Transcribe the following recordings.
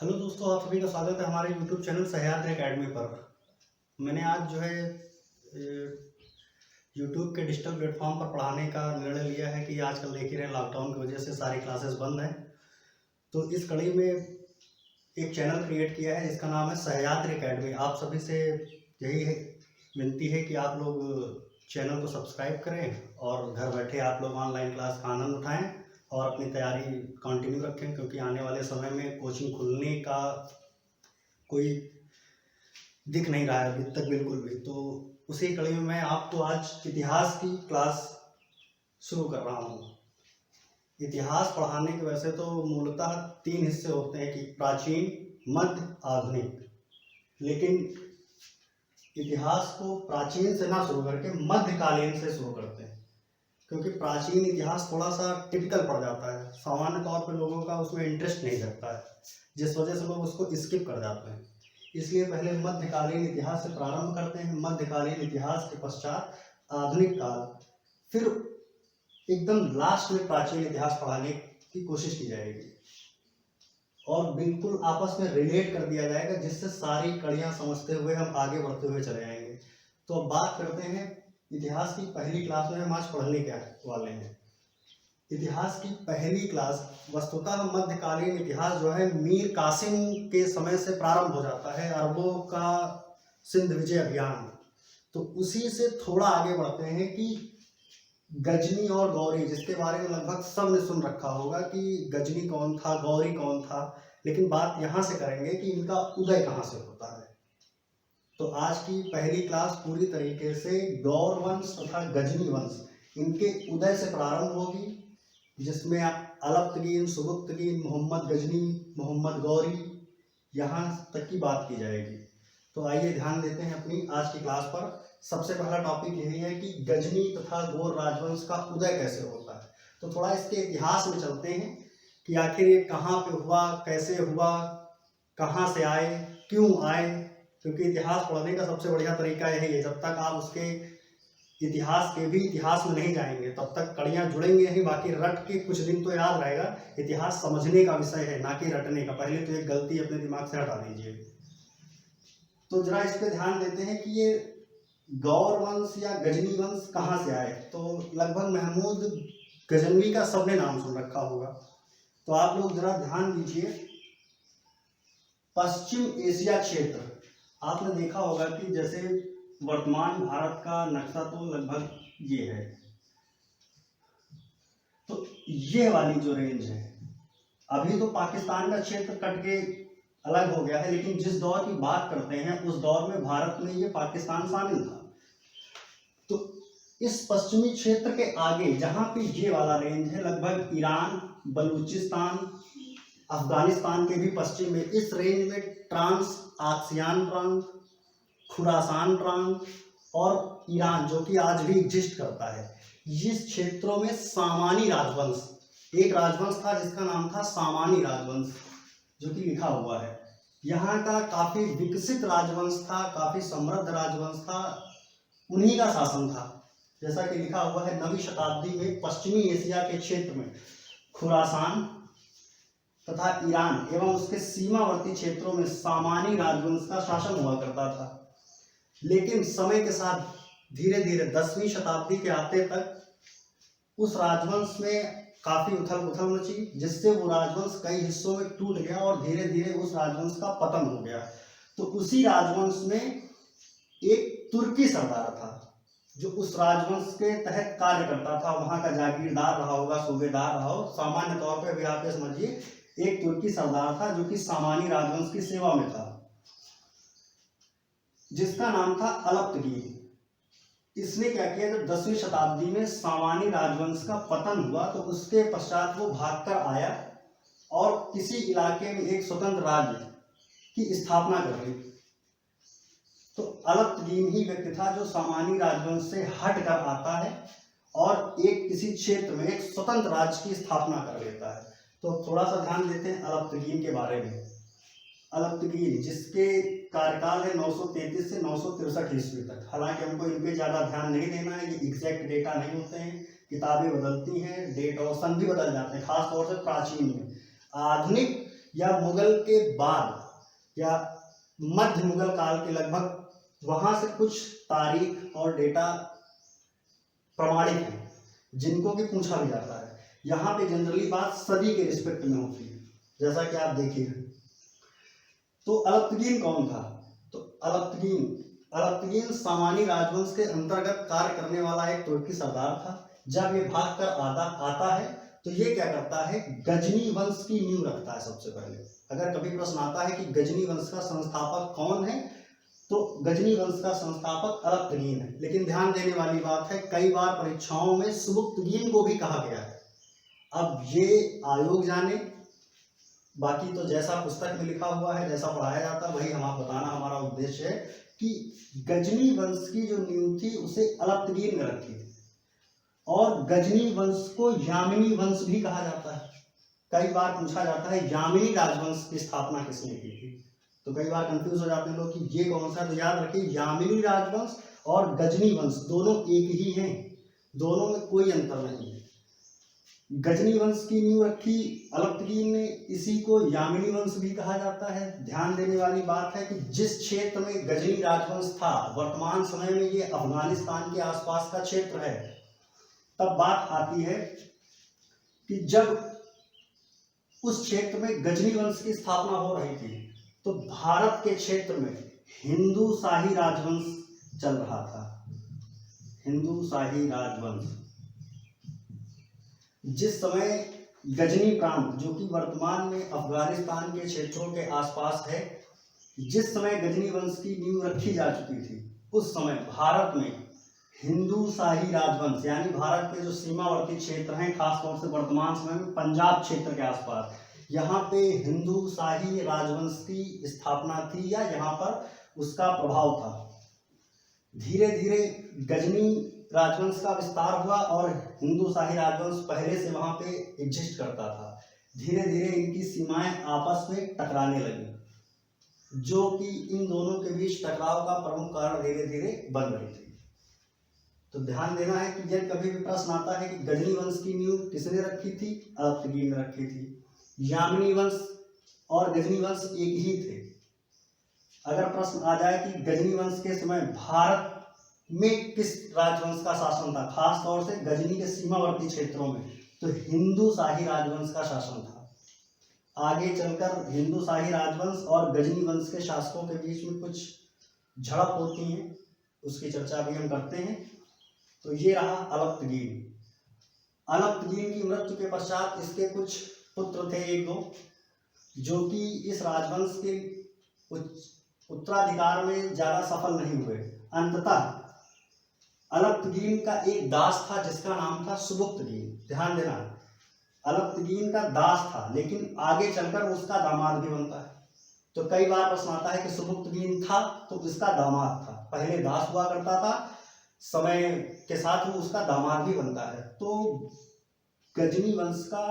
Hello दोस्तों, आप सभी का स्वागत है हमारे यूट्यूब चैनल सह्याद्री एकेडमी पर। मैंने आज जो है यूट्यूब के डिजिटल प्लेटफॉर्म पर पढ़ाने का निर्णय लिया है कि आजकल देख ही रहे लॉकडाउन की वजह से सारी क्लासेस बंद हैं। तो इस कड़ी में एक चैनल क्रिएट किया है जिसका नाम है सह्याद्री एकेडमी। आप सभी से यही है विनती है कि आप लोग चैनल को सब्सक्राइब करें और घर बैठे आप लोग ऑनलाइन क्लास का आनंद उठाएं और अपनी तैयारी कंटिन्यू रखें, क्योंकि आने वाले समय में कोचिंग खुलने का कोई दिख नहीं रहा है अभी तक बिल्कुल भी। तो उसी कड़ी में मैं आपको आज इतिहास की क्लास शुरू कर रहा हूँ। इतिहास पढ़ाने के वैसे तो मूलतः 3 हिस्से होते हैं कि प्राचीन, मध्य, आधुनिक। लेकिन इतिहास को प्राचीन से ना शुरू करके मध्यकालीन से शुरू करते हैं, क्योंकि प्राचीन इतिहास थोड़ा सा टिपिकल पड़ जाता है। सामान्य तौर पर लोगों का उसमें इंटरेस्ट नहीं लगता है, जिस वजह से लोग उसको स्किप कर जाते हैं। इसलिए पहले मध्यकालीन इतिहास से प्रारंभ करते हैं। मध्यकालीन इतिहास के पश्चात आधुनिक काल, फिर एकदम लास्ट में प्राचीन इतिहास पढ़ाने की कोशिश की जाएगी और बिल्कुल आपस में रिलेट कर दिया जाएगा, जिससे सारी कड़ियाँ समझते हुए हम आगे बढ़ते हुए चले जाएंगे। तो अब बात करते हैं इतिहास की पहली क्लास में हम आज पढ़ने के वाले हैं। इतिहास की पहली क्लास वस्तुतः मध्यकालीन इतिहास जो है मीर कासिम के समय से प्रारंभ हो जाता है, अरबों का सिंध विजय अभियान। तो उसी से थोड़ा आगे बढ़ते हैं कि गजनी और गौरी, जिसके बारे में लगभग सब ने सुन रखा होगा कि गजनी कौन था, गौरी कौन था, लेकिन बात यहाँ से करेंगे कि इनका उदय कहाँ से होता है। तो आज की पहली क्लास पूरी तरीके से गौर वंश तथा गजनी वंश, इनके उदय से प्रारंभ होगी, जिसमें अलप्तगीन, सुबुक्तगीन, मोहम्मद गजनी, मोहम्मद गौरी, यहाँ तक की बात की जाएगी। तो आइए ध्यान देते हैं अपनी आज की क्लास पर। सबसे पहला टॉपिक यही है कि गजनी तथा गौर राजवंश का उदय कैसे होता है। तो थोड़ा इसके इतिहास में चलते हैं कि आखिर ये कहाँ पे हुआ, कैसे हुआ, कहाँ से आए, क्यों आए। क्योंकि इतिहास पढ़ने का सबसे बढ़िया तरीका यही है, जब तक आप उसके इतिहास के भी इतिहास में नहीं जाएंगे तब तक कड़ियाँ जुड़ेंगे नहीं। बाकी रट के कुछ दिन तो याद रहेगा। इतिहास समझने का विषय है, ना कि रटने का। पहले तो एक गलती अपने दिमाग से हटा दीजिए। तो जरा इस पे ध्यान देते हैं कि ये गौर वंश या गजनी वंश कहाँ से आए। तो लगभग महमूद गजनवी का सबने नाम सुन रखा होगा। तो आप लोग जरा ध्यान दीजिए, पश्चिम एशिया क्षेत्र आपने देखा होगा कि जैसे वर्तमान भारत का नक्शा तो लगभग ये है। तो ये वाली जो रेंज है, अभी तो पाकिस्तान का क्षेत्र कट के अलग हो गया है, लेकिन जिस दौर की बात करते हैं उस दौर में भारत में ये पाकिस्तान शामिल था। तो इस पश्चिमी क्षेत्र के आगे जहां पे ये वाला रेंज है, लगभग ईरान, बलूचिस्तान, अफगानिस्तान के भी पश्चिम में, इस रेंज में ट्रांस आसियान प्रांत, खुरासान प्रांत और ईरान, जो कि आज भी एग्जिस्ट करता है, इस क्षेत्रों में सामानी राजवंश, एक राजवंश था जिसका नाम था सामानी राजवंश, जो कि लिखा हुआ है। यहाँ का काफी विकसित राजवंश था, काफी समृद्ध राजवंश था, उन्हीं का शासन था। जैसा कि लिखा हुआ है 9वीं शताब्दी में पश्चिमी एशिया के क्षेत्र में खुरासान तथा ईरान एवं उसके सीमावर्ती क्षेत्रों में सामानी राजवंश का शासन हुआ करता था। लेकिन समय के साथ धीरे धीरे 10वीं शताब्दी के आते तक उस राजवंश में काफी उथल पुथल मची, जिससे वो राजवंश कई हिस्सों में टूट गया और धीरे धीरे उस राजवंश का पतन हो गया। तो उसी राजवंश में एक तुर्की सरदार था जो उस राजवंश के तहत कार्य करता था, वहां का जागीरदार रहा होगा, सूबेदार रहा हो, सामान्य तौर पर भी आप ये समझिए एक तुर्की सरदार था जो कि सामानी राजवंश की सेवा में था, जिसका नाम था अलप्तगीन। इसने क्या किया, जब 10वीं शताब्दी में सामानी राजवंश का पतन हुआ तो उसके पश्चात वो भागकर आया और किसी इलाके में एक स्वतंत्र राज्य की स्थापना कर ली। तो अलप्तगीन ही व्यक्ति था जो सामानी राजवंश से हट कर आता है और एक किसी क्षेत्र में एक स्वतंत्र राज्य की स्थापना कर लेता है। तो थोड़ा सा ध्यान देते हैं अलप्तगीन के बारे में। अलप्तगीन, जिसके कार्यकाल है 933 से 963 ईस्वी तक। हालांकि हमको इन पे ज़्यादा ध्यान नहीं देना है, ये एग्जैक्ट डेटा नहीं होते हैं, किताबें बदलती हैं, डेट और सन भी बदल जाते हैं, खासतौर से प्राचीन में। आधुनिक या मुगल के बाद या मध्य मुगल काल के लगभग वहां से कुछ तारीख और डेटा प्रमाणित है जिनको कि पूछा भी जाता है। यहाँ पे जनरली बात सदी के रिस्पेक्ट में होती है, जैसा कि आप देखिए। तो अलप्तगीन कौन था? तो अलप्तगीन सामानी राजवंश के अंतर्गत कार्य करने वाला एक तुर्की सरदार था। जब ये भाग कर आता है तो ये क्या करता है, गजनी वंश की नींव रखता है सबसे पहले। अगर कभी प्रश्न आता है कि गजनी वंश का संस्थापक कौन है, तो गजनी वंश का संस्थापक अलप्तगीन है। लेकिन ध्यान देने वाली बात है, कई बार परीक्षाओं में सुबुक्तगीन को भी कहा गया है। अब ये आयोग जाने, बाकी तो जैसा पुस्तक में लिखा हुआ है, जैसा पढ़ाया जाता है, वही हम आप बताना हमारा उद्देश्य है कि गजनी वंश की जो नींव थी उसे अलप्तगीन ने रखी थी। और गजनी वंश को यामिनी वंश भी कहा जाता है। कई बार पूछा जाता है यामिनी राजवंश की स्थापना किसने की थी, तो कई बार कंफ्यूज हो जाते हैं लोग कि ये कौन सा। तो याद रखिए, यामिनी राजवंश और गजनी वंश दोनों एक ही हैं, दोनों में कोई अंतर नहीं है। गजनी वंश की नींव रखी अलप्तगीन ने, इसी को यामिनी वंश भी कहा जाता है। ध्यान देने वाली बात है कि जिस क्षेत्र में गजनी राजवंश था, वर्तमान समय में ये अफगानिस्तान के आसपास का क्षेत्र है। तब बात आती है कि जब उस क्षेत्र में गजनी वंश की स्थापना हो रही थी तो भारत के क्षेत्र में हिंदू शाही राजवंश चल रहा था। हिंदू शाही राजवंश, जिस समय गजनी प्रांत, जो कि वर्तमान में अफगानिस्तान के क्षेत्रों के आसपास है, जिस समय गजनी वंश की नींव रखी जा चुकी थी, उस समय भारत में हिंदू शाही राजवंश, यानी भारत के जो सीमावर्ती क्षेत्र हैं, खासतौर से वर्तमान समय में पंजाब क्षेत्र के आसपास, यहाँ पे हिंदू शाही राजवंश की स्थापना थी या यहाँ पर उसका प्रभाव था। धीरे धीरे गजनी राजवंश का विस्तार हुआ और हिंदू शाही राजवंश पहले से वहाँ पे एग्जिस्ट करता था। धीरे धीरे इनकी सीमाएं आपस में टकराने लगी, जो कि इन दोनों के बीच टकराव का प्रमुख कारण धीरे धीरे बन रही थी। तो ध्यान देना है कि जब कभी भी प्रश्न आता है कि गजनी वंश की नींव किसने रखी थी, अलप्तगीन ने रखी थी। यामिनी वंश और गजनी वंश एक ही थे। अगर प्रश्न आ जाए कि गजनी वंश के समय भारत में किस राजवंश का शासन था, खास तौर से गजनी के सीमावर्ती क्षेत्रों में, तो हिंदू शाही राजवंश का शासन था। आगे चलकर हिंदू शाही राजवंश और गजनी वंश के शासकों के बीच में कुछ झड़प होती है, उसकी चर्चा भी हम करते हैं। तो ये रहा अलप्तगीन। अलप्तगीन की मृत्यु के पश्चात इसके कुछ पुत्र थे, एक दो, जो कि इस राजवंश के उत्तराधिकार में ज्यादा सफल नहीं हुए। अंततः अलप्तगीन का एक दास था जिसका नाम था सुबुक्तगीन। ध्यान देना, अलप्तगीन का दास था, लेकिन आगे चलकर उसका दामाद भी बनता है। तो कई बार प्रश्न आता है कि सुबुक्तगीन था तो इसका दामाद था, पहले दास हुआ करता था, समय के साथ वो उसका दामाद भी बनता है। तो गजनी वंश का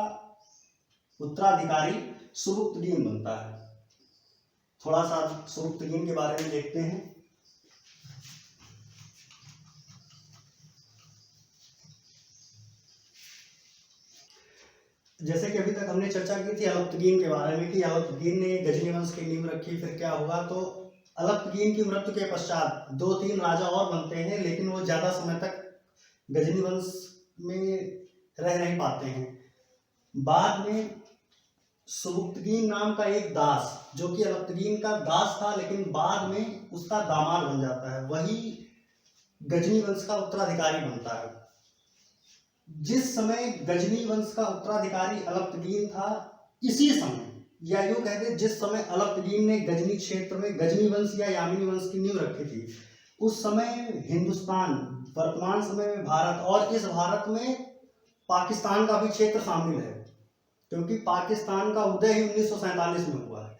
उत्तराधिकारी सुबुक्तगीन बनता है। थोड़ा सा सुबुक्तगीन के बारे में देखते हैं। जैसे कि अभी तक हमने चर्चा की थी अलप्तगीन के बारे में कि अलप्तगीन ने गजनी वंश की नींव रखी, फिर क्या हुआ। तो अलप्तगीन की मृत्यु के पश्चात 2-3 राजा और बनते हैं, लेकिन वो ज्यादा समय तक गजनी वंश में रह नहीं पाते हैं। बाद में सुबुक्तगीन नाम का एक दास, जो कि अलप्तगीन का दास था लेकिन बाद में उसका दामाद बन जाता है, वही गजनी वंश का उत्तराधिकारी बनता है। जिस समय गजनी वंश का उत्तराधिकारी अलप्तगीन था, इसी समय, या यूं कहते जिस समय अलप्तगीन ने गजनी क्षेत्र में गजनी वंश या यामिनी वंश की नींव रखी थी, उस समय हिंदुस्तान, वर्तमान समय में भारत, और इस भारत में पाकिस्तान का भी क्षेत्र शामिल है, क्योंकि पाकिस्तान का उदय ही 1947 में हुआ है।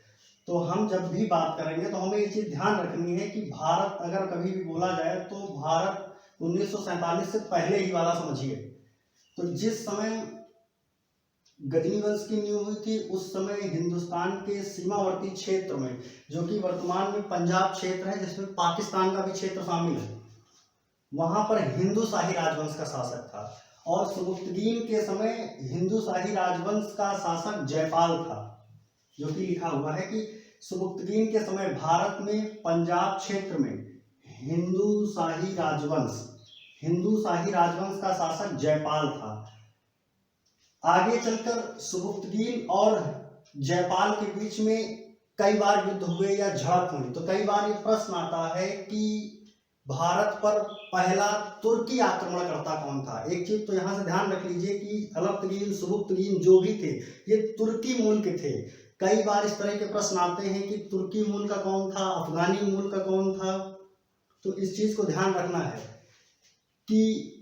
तो हम जब भी बात करेंगे तो हमें ये चीज ध्यान रखनी है कि भारत अगर कभी भी बोला जाए तो भारत 1947 से पहले ही वाला समझिए। तो जिस समय गजनी वंश की नींव हुई थी, उस समय हिंदुस्तान के सीमावर्ती क्षेत्र में, जो कि वर्तमान में पंजाब क्षेत्र है, जिसमें पाकिस्तान का भी क्षेत्र शामिल है, वहां पर हिंदू शाही राजवंश का शासक था। और सुबुक्तगीन के समय हिंदू शाही राजवंश का शासक जयपाल था। जो कि लिखा हुआ है कि सुबुक्तगीन के समय भारत में पंजाब क्षेत्र में हिंदू शाही राजवंश का शासक जयपाल था। आगे चलकर सुबुक्तगीन और जयपाल के बीच में कई बार युद्ध हुए या झड़प हुई। तो कई बार ये प्रश्न आता है कि भारत पर पहला तुर्की आक्रमणकर्ता कौन था। एक चीज तो यहाँ से ध्यान रख लीजिए कि अलपतगीन सुबुक्तगीन जो भी थे ये तुर्की मूल के थे। कई बार इस तरह के प्रश्न आते हैं कि तुर्की मूल का कौन था, अफगानी मूल का कौन था। तो इस चीज को ध्यान रखना है कि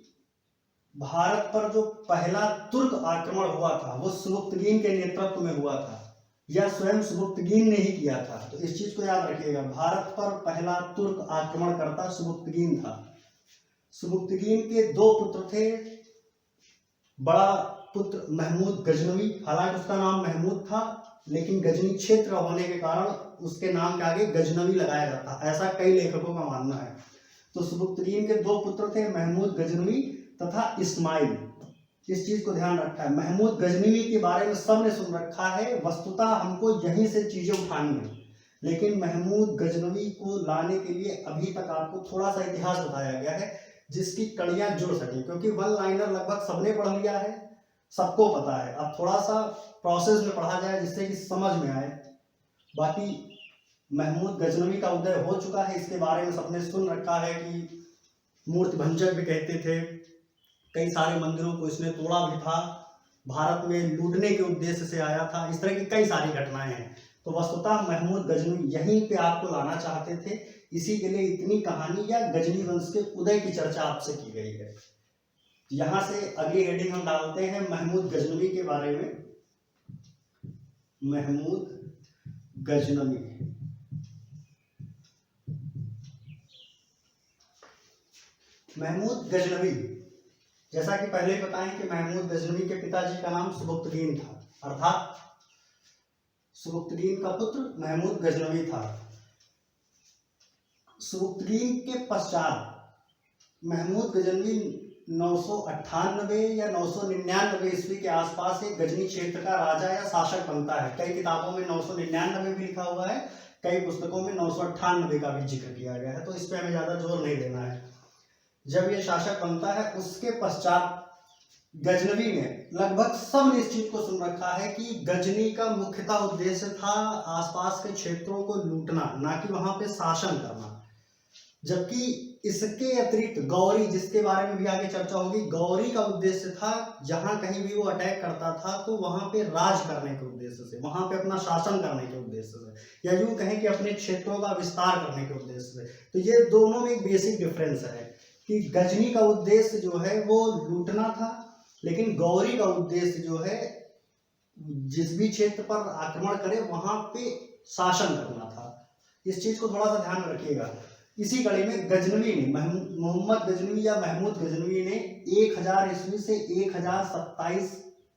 भारत पर जो पहला तुर्क आक्रमण हुआ था वो सुबुक्तगीन के नेतृत्व में हुआ था या स्वयं सुबुक्तगीन ने ही किया था। तो इस चीज को याद रखिएगा, भारत पर पहला तुर्क आक्रमणकर्ता सुबुक्तगीन था। सुबुक्तगीन के 2 पुत्र थे। बड़ा पुत्र महमूद गजनवी, हालांकि उसका नाम महमूद था लेकिन गजनी क्षेत्र होने के कारण उसके नाम के आगे गजनवी लगाया जाता, ऐसा कई लेखकों का मानना है। तो सुबुक्तगीन के 2 पुत्र थे, महमूद गजनवी तथा इस्माइल। इस चीज को ध्यान रखा है। महमूद गजनवी के बारे में सबने सुन रखा है, वस्तुतः हमको यहीं से चीजें उठानी है, लेकिन महमूद गजनवी को लाने के लिए अभी तक आपको थोड़ा सा इतिहास बताया गया है जिसकी कड़ियां जुड़ सके, क्योंकि वन लाइनर लगभग सबने पढ़ लिया है, सबको पता है। अब थोड़ा सा प्रोसेस में पढ़ा जाए जिससे कि समझ में आए। बाकी महमूद गजनवी का उदय हो चुका है, इसके बारे में सबने सुन रखा है कि मूर्ति भंजक भी कहते थे, कई सारे मंदिरों को इसने तोड़ा भी था, भारत में लूटने के उद्देश्य से आया था, इस तरह की कई सारी घटनाएं हैं। तो वस्तुतः महमूद गजनवी यहीं पे आपको लाना चाहते थे, इसी के लिए इतनी कहानी या गजनी वंश के उदय की चर्चा आपसे की गई है। यहां से अगली हेडिंग हम डालते हैं महमूद गजनवी के बारे में। महमूद गजनवी, महमूद गजनवी, जैसा कि पहले बताएं कि महमूद गजनवी के पिताजी का नाम सुबुक्तगीन था, अर्थात सुबुक्तगीन का पुत्र महमूद गजनवी था। सुबुक्तगीन के पश्चात महमूद गजनवी 998 या 999 ईस्वी के आसपास एक गजनी क्षेत्र का राजा या शासक बनता है। कई किताबों में 999 भी लिखा हुआ है, कई पुस्तकों में 998 का भी जिक्र किया गया है, तो इस पे हमें ज्यादा जोर नहीं देना है। जब ये शासक बनता है उसके पश्चात गजनवी ने, लगभग सब ने इस चीज को सुन रखा है कि गजनी का मुख्यतः उद्देश्य था आसपास के क्षेत्रों को लूटना, ना कि वहां पे शासन करना। जबकि इसके अतिरिक्त गौरी, जिसके बारे में भी आगे चर्चा होगी, गौरी का उद्देश्य था जहां कहीं भी वो अटैक करता था तो वहां पे राज करने के उद्देश्य से, वहां पे अपना शासन करने के उद्देश्य से, या यूं कहें कि अपने क्षेत्रों का विस्तार करने के उद्देश्य से। तो ये दोनों में एक बेसिक डिफरेंस है कि गजनी का उद्देश्य जो है वो लूटना था, लेकिन गौरी का उद्देश्य जो है जिस भी क्षेत्र पर आक्रमण करे वहां पे शासन करना था। इस चीज को थोड़ा सा ध्यान में रखिएगा। इसी कड़ी में गजनवी ने, मोहम्मद गजनवी या महमूद गजनवी ने 1000 ईस्वी से 1027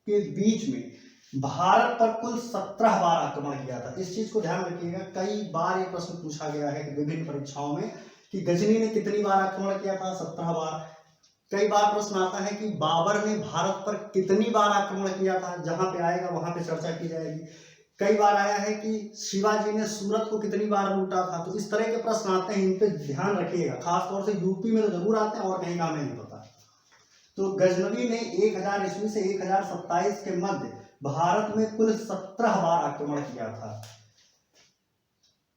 के बीच में भारत पर कुल 17 बार आक्रमण किया था। इस चीज को ध्यान रखिएगा, कई बार ये प्रश्न पूछा गया है विभिन्न परीक्षाओं में कि गजनी ने कितनी बार आक्रमण किया था, 17 बार। कई बार प्रश्न आता है कि बाबर ने भारत पर कितनी बार आक्रमण किया था, जहां पे आएगा वहां पे चर्चा की जाएगी। कई बार आया है कि शिवाजी ने सूरत को कितनी बार लूटा था। तो इस तरह के प्रश्न आते हैं, इन पे ध्यान रखिएगा, खासतौर से यूपी में तो जरूर आते हैं और कहीं का हमें नहीं पता। तो गजनवी ने 1000 ईस्वी से 1027 के मध्य भारत में कुल 17 बार आक्रमण किया था।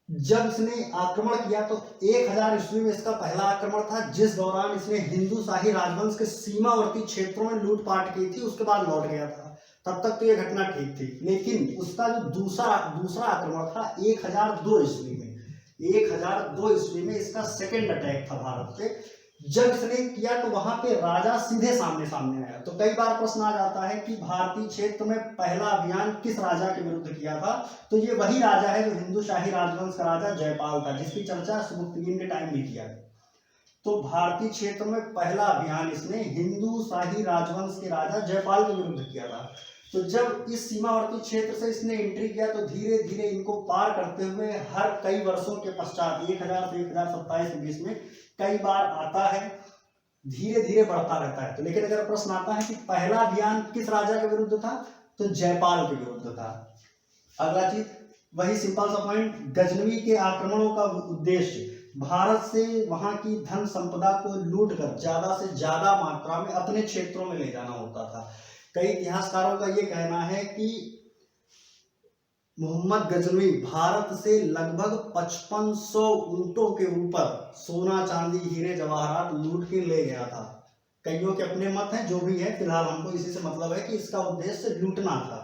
जब इसने आक्रमण किया तो 1000 ईस्वी में इसका पहला आक्रमण था, जिस दौरान इसने हिंदू शाही राजवंश के सीमावर्ती क्षेत्रों में लूटपाट की थी, उसके बाद लौट गया था। तब तक तो ये घटना ठीक थी, लेकिन उसका जो दूसरा आक्रमण था 1002 ईस्वी में, 1002 ईस्वी में इसका सेकेंड अटैक था भारत पे। जब इसने किया तो वहां पे राजा सीधे सामने आया। तो कई बार प्रश्न आ जाता है कि भारतीय क्षेत्र में पहला अभियान किस राजा के विरुद्ध किया था। तो ये वही राजा है जो हिंदू शाही राजवंश का राजा जयपाल था, जिसकी चर्चा सुबुक्तगीन के टाइम में किया। तो भारतीय क्षेत्र में पहला अभियान इसने हिंदू शाही राजवंश के राजा जयपाल के विरुद्ध किया था। तो जब इस सीमावर्ती क्षेत्र से इसने एंट्री किया तो धीरे धीरे इनको पार करते हुए हर कई वर्षों के पश्चात 1000 से 1027 के बीच में कई बार आता है, धीरे धीरे बढ़ता रहता है। तो लेकिन अगर प्रश्न आता है कि पहला अभियान किस राजा के विरुद्ध था, तो जयपाल के विरुद्ध था। अगला चीज वही सिंपल सा पॉइंट, गजनवी के आक्रमणों का उद्देश्य भारत से वहां की धन संपदा को लूट कर ज्यादा से ज्यादा मात्रा में अपने क्षेत्रों में ले जाना होता था। कई इतिहासकारों का यह कहना है कि मोहम्मद गजनवी भारत से लगभग 5500 ऊंटों के ऊपर सोना चांदी हीरे जवाहरात लूट के ले गया था। कईयों के अपने मत हैं, जो भी है फिलहाल हमको इसी से मतलब है कि इसका उद्देश्य लूटना था।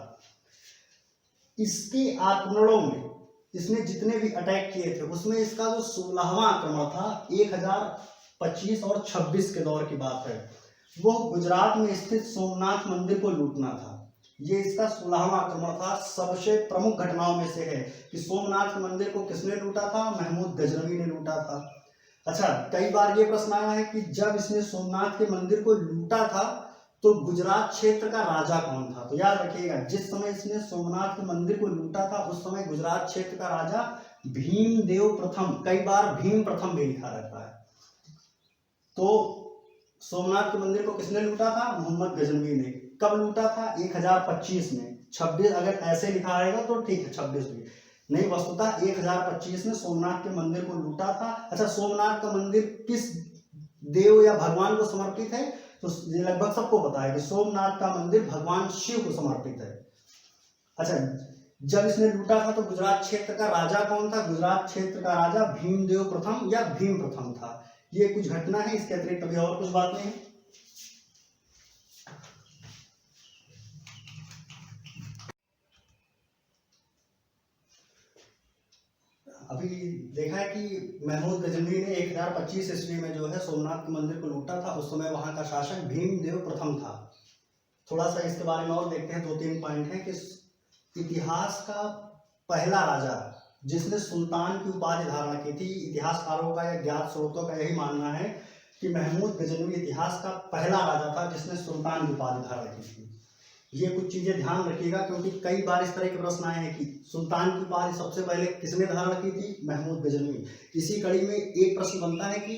इसके आक्रमणों में इसने जितने भी अटैक किए थे उसमें इसका जो 16वां आक्रमण था 1025 और 26 के दौर की बात है, वो गुजरात में स्थित सोमनाथ मंदिर को लूटना था। ये इसका 16वां आक्रमण था। सबसे प्रमुख घटनाओं में से है कि सोमनाथ मंदिर को किसने लूटा था? महमूद गजनवी ने लूटा था। अच्छा, कई बार ये प्रश्न आया है कि जब इसने सोमनाथ के मंदिर को लूटा था तो गुजरात क्षेत्र का राजा कौन था? तो याद रखिएगा, जिस समय इसने सोमनाथ के मंदिर को लूटा था उस समय गुजरात क्षेत्र का राजा भीमदेव प्रथम, कई बार भीम प्रथम भी लिखा रहता है। तो सोमनाथ के मंदिर को किसने लूटा था? मोहम्मद गजनवी ने। कब लूटा था? 1025 में। 26 अगर ऐसे लिखा रहेगा तो ठीक है, 26 भी नहीं, वस्तुतः 1025 में सोमनाथ के मंदिर को लूटा था। अच्छा, सोमनाथ का मंदिर किस देव या भगवान को समर्पित है? तो ये लगभग सबको पता है कि सोमनाथ का मंदिर भगवान शिव को समर्पित है। अच्छा, जब इसने लूटा था तो गुजरात क्षेत्र का राजा कौन था? गुजरात क्षेत्र का राजा भीमदेव प्रथम या भीम प्रथम था। ये कुछ घटना है, इसके अतिरिक्त अभी और कुछ बात नहीं है। अभी देखा है कि महमूद गजनवी ने 1025 ईस्वी में जो है सोमनाथ के मंदिर को लूटा था। उस समय वहां का शासक भीमदेव प्रथम था। थोड़ा सा इसके बारे में और देखते हैं, 2-3 पॉइंट हैं कि इतिहास का पहला राजा जिसने सुल्तान की उपाधि धारण की थी, इतिहासकारों का या ज्ञात स्रोतों का यही मानना है कि महमूद गजनवी इतिहास का पहला राजा था जिसने सुल्तान की उपाधि धारण की थी। ये कुछ चीजें ध्यान रखिएगा, क्योंकि कई बार इस तरह के प्रश्न आए हैं कि सुल्तान की उपाधि सबसे पहले किसने धारण की थी? महमूद गजनवी। इसी कड़ी में एक प्रश्न बनता है कि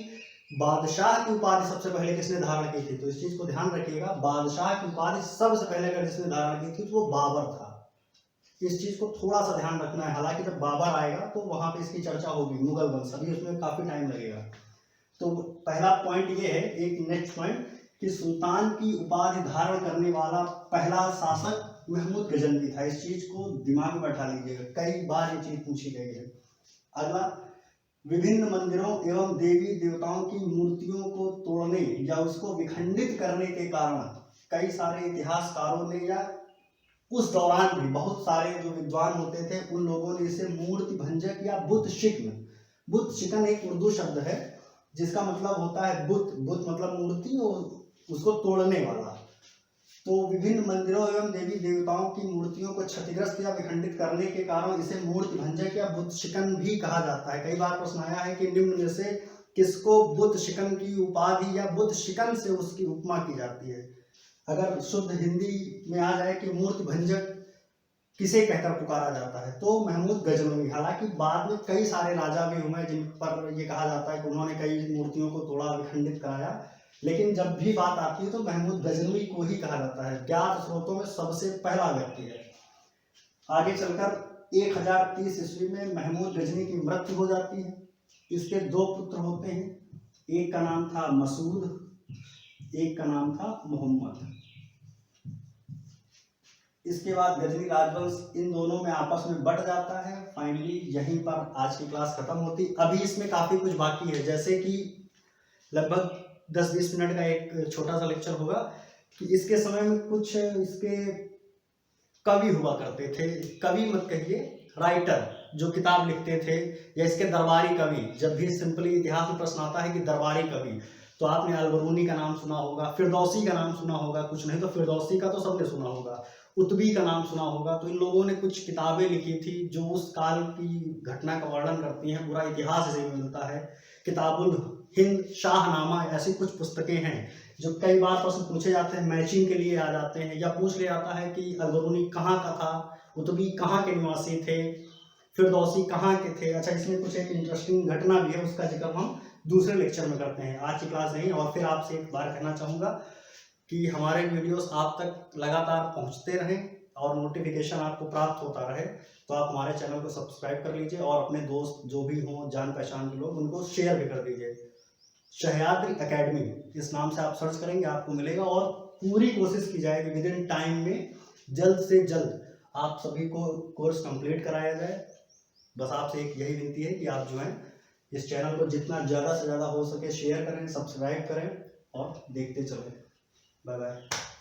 बादशाह की उपाधि सबसे पहले किसने धारण की थी? तो इस चीज को ध्यान रखिएगा, बादशाह की उपाधि सबसे पहले अगर जिसने धारण की थी तो वो बाबर था। इस चीज को थोड़ा सा ध्यान रखना है। हालांकि जब बाबर आएगा तो वहां पे इसकी चर्चा होगी, मुगल वंश, अभी उसमें काफी टाइम लगेगा। तो पहला पॉइंट ये है, एक नेक्स्ट पॉइंट, कि सुल्तान की उपाधि धारण करने वाला पहला शासक महमूद गजनवी था। इस चीज को दिमाग में बैठा लीजिएगा, कई बार ये चीज पूछी गई है। अगला, विभिन्न मंदिरों एवं देवी देवताओं की मूर्तियों को तोड़ने या उसको विखंडित करने के कारण कई सारे इतिहासकारों ने या उस दौरान भी बहुत सारे जो विद्वान होते थे उन लोगों ने इसे मूर्ति भंजक या बुत शिकन, बुत शिकन एक उर्दू शब्द है जिसका मतलब होता है बुत, बुत मतलब मूर्ति और उसको तोड़ने वाला। तो विभिन्न मंदिरों एवं देवी देवताओं की मूर्तियों को क्षतिग्रस्त या विखंडित करने के कारण इसे मूर्ति भंजक या बुत शिकन भी कहा जाता है। कई बार प्रश्न आया है कि निम्न में से किसको बुत शिकन की उपाधि या बुत शिकन से उसकी उपमा की जाती है? अगर शुद्ध हिंदी में आ जाए कि मूर्ति भंजक किसे कहकर पुकारा जाता है, तो महमूद गजनवी। हालांकि बाद में कई सारे राजा भी हुए जिन पर ये कहा जाता है कि उन्होंने कई मूर्तियों को तोड़ा, विखंडित कराया, लेकिन जब भी बात आती है तो महमूद गजनवी को ही कहा जाता है। ज्ञात स्रोतों में सबसे पहला व्यक्ति है। आगे चलकर 1030 ईस्वी में महमूद गजनी की मृत्यु हो जाती है। इसके 2 पुत्र होते हैं, एक का नाम था मसूद, एक का नाम था मोहम्मद। इसके बाद गजनी राजवंश इन दोनों में आपस में बट जाता है। फाइनली यहीं पर आज की क्लास खत्म होती। अभी इसमें काफी कुछ बाकी है, जैसे कि लगभग 10-20 मिनट का एक छोटा सा लेक्चर होगा कि इसके समय में कुछ इसके कवि हुआ करते थे। कवि मत कहिए, राइटर जो किताब लिखते थे, या इसके दरबारी कवि। जब भी सिंपली इतिहास में प्रश्न आता है कि दरबारी कवि, तो आपने अलबरूनी का नाम सुना होगा, फिरदौसी का नाम सुना होगा, कुछ नहीं तो फिरदौसी का तो सबने सुना होगा, उतबी का नाम सुना होगा। तो इन लोगों ने कुछ किताबें लिखी थी जो उस काल की घटना का वर्णन करती हैं, पूरा इतिहास इसे मिलता है। किताबुल हिंद, शाहनामा, ऐसी कुछ पुस्तकें हैं जो कई बार प्रश्न पूछे जाते हैं, मैचिंग के लिए आ जाते हैं, या पूछ लिया जाता है कि अलबरूनी कहाँ का था, उतबी कहाँ के निवासी थे, फिरदौसी कहाँ के थे। अच्छा, इसमें कुछ एक इंटरेस्टिंग घटना भी है, उसका जिक्र हम दूसरे लेक्चर में करते हैं, आज की क्लास नहीं। और फिर आपसे एक बार कहना चाहूँगा कि हमारे वीडियोस आप तक लगातार पहुँचते रहें, और नोटिफिकेशन आपको प्राप्त होता रहे तो आप हमारे चैनल को सब्सक्राइब कर लीजिए और अपने दोस्त जो भी हों, जान पहचान के लोग, उनको शेयर भी कर दीजिए। सह्याद्री एकेडमी इस नाम से आप सर्च करेंगे, आपको मिलेगा और पूरी कोशिश की जाएगी विद इन टाइम में जल्द से जल्द आप सभी को कोर्स कंप्लीट कराया जाए। बस आपसे एक यही विनती है कि आप जो है इस चैनल को जितना ज़्यादा से ज़्यादा हो सके शेयर करें, सब्सक्राइब करें और देखते चलें। Bye bye.